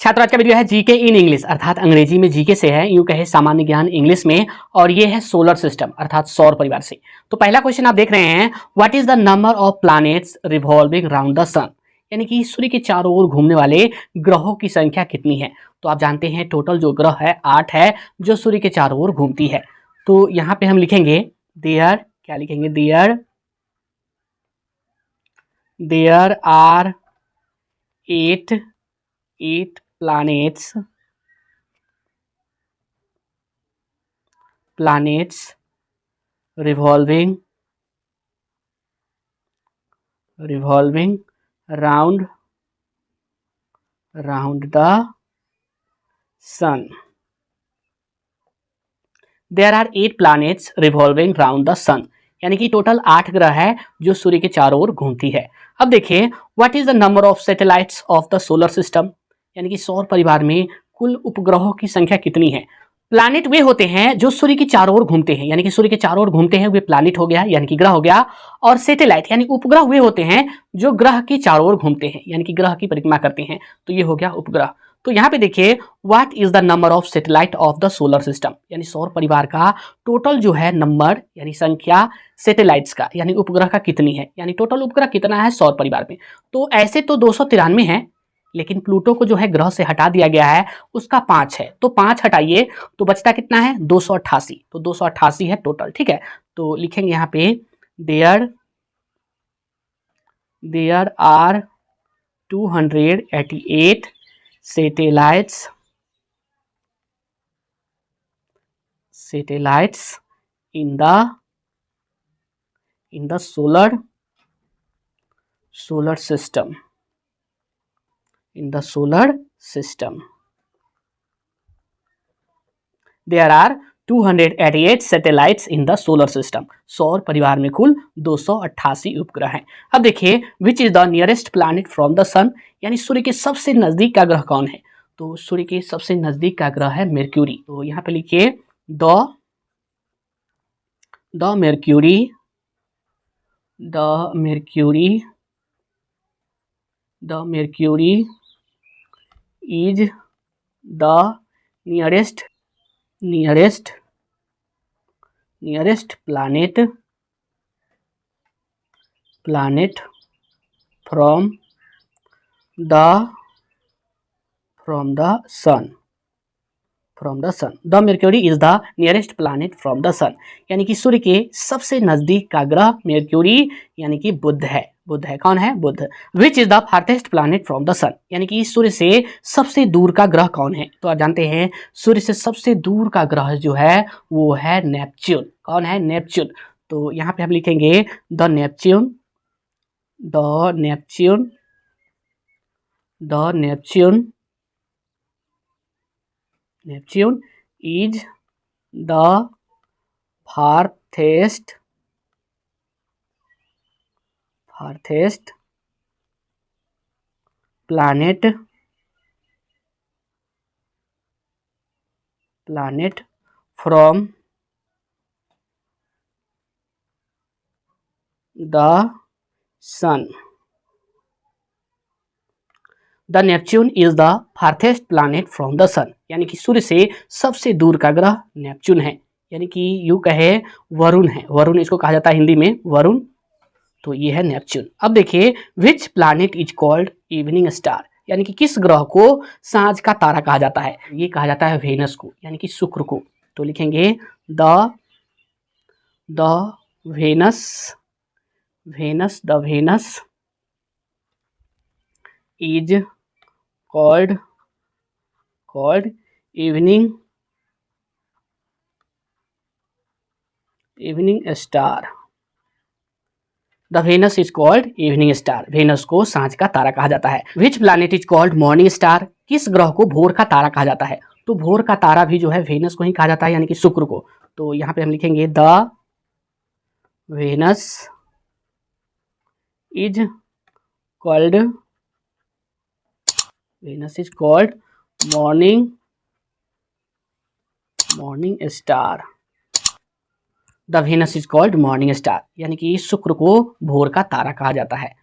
छात्रों आज का वीडियो है जीके इन इंग्लिश अर्थात अंग्रेजी में जीके से है, यूं कहे सामान्य ज्ञान इंग्लिश में, और ये है सोलर सिस्टम अर्थात सौर परिवार से। तो पहला क्वेश्चन आप देख रहे हैं, what is the number of planets revolving round the sun, यानी कि सूर्य के चारों ओर घूमने वाले ग्रहों की संख्या कितनी है। तो आप जानते हैं टोटल जो ग्रह है 8 है जो सूर्य के चारों ओर घूमती है। तो यहाँ पे हम लिखेंगे देयर, क्या लिखेंगे, there are 8 planets revolving round the sun. There are 8 planets revolving round the sun, यानी कि टोटल 8 ग्रह है जो सूर्य के चारों ओर घूमती है। अब देखिए, what is the number of satellites of the solar system, यानी कि सौर परिवार में कुल उपग्रहों की संख्या कितनी है। प्लैनेट वे होते हैं जो सूर्य के चारों ओर घूमते हैं, यानी कि सूर्य के चारों ओर घूमते हैं, वे प्लैनेट हो गया यानी कि ग्रह हो गया। और सैटेलाइट यानी उपग्रह वे होते हैं जो ग्रह के चारों ओर घूमते हैं, यानी कि ग्रह की परिक्रमा करते हैं, तो ये हो गया उपग्रह। तो यहाँ पे देखिए, what is the number of satellite of the solar system, यानी सौर परिवार का टोटल जो है नंबर यानी संख्या सैटेलाइट्स का यानी उपग्रह का कितनी है, यानी टोटल उपग्रह कितना है सौर परिवार में। तो ऐसे तो 293 है, लेकिन प्लूटो को जो है ग्रह से हटा दिया गया है, उसका 5 है, तो 5 हटाइए तो बचता कितना है 288, तो 288 है टोटल। ठीक है, तो लिखेंगे यहाँ पे there are 288 satellites in the solar system, there are 288 satellites in the solar system, सौर परिवार में कुल 288 उपग्रह हैं। अब देखिए, which is the nearest planet from the sun, यानी सूर्य के सबसे नजदीक का ग्रह कौन है। तो सूर्य के सबसे नजदीक का ग्रह है मर्क्यूरी। तो यहाँ पे लिखिए the Mercury is the nearest planet from the sun. The Mercury is the nearest planet from the sun, यानी कि सूर्य के सबसे नजदीक का ग्रह मर्क्यूरी यानी कि बुध है। कौन है, बुध। Which is the farthest planet from the sun, यानी कि सूर्य से सबसे दूर का ग्रह कौन है। तो आप जानते हैं सूर्य से सबसे दूर का ग्रह जो है वो है नेपच्यून। कौन है, नेपच्यून। तो यहाँ पे हम लिखेंगे the Neptune is the farthest planet from the sun. The Neptune is the farthest planet from the sun, यानी कि सूर्य से सबसे दूर का ग्रह नेपच्यून है, यानी कि यूं कहे वरुण है। वरुण इसको कहा जाता है हिंदी में, वरुण। तो ये है नेपच्यून। अब देखिए, विच planet is called evening star, यानी कि किस ग्रह को सांझ का तारा कहा जाता है। ये कहा जाता है वेनस को, यानी कि शुक्र को। तो लिखेंगे the Venus is called evening star. The Venus is called evening star, Venus को सांझ का तारा कहा जाता है। Which planet is called morning star, किस ग्रह को भोर का तारा कहा जाता है। तो भोर का तारा भी जो है वेनस को ही कहा जाता है, यानी कि शुक्र को। तो यहाँ पे हम लिखेंगे the Venus is called morning star. The Venus is called morning star, यानी कि शुक्र को भोर का तारा कहा जाता है।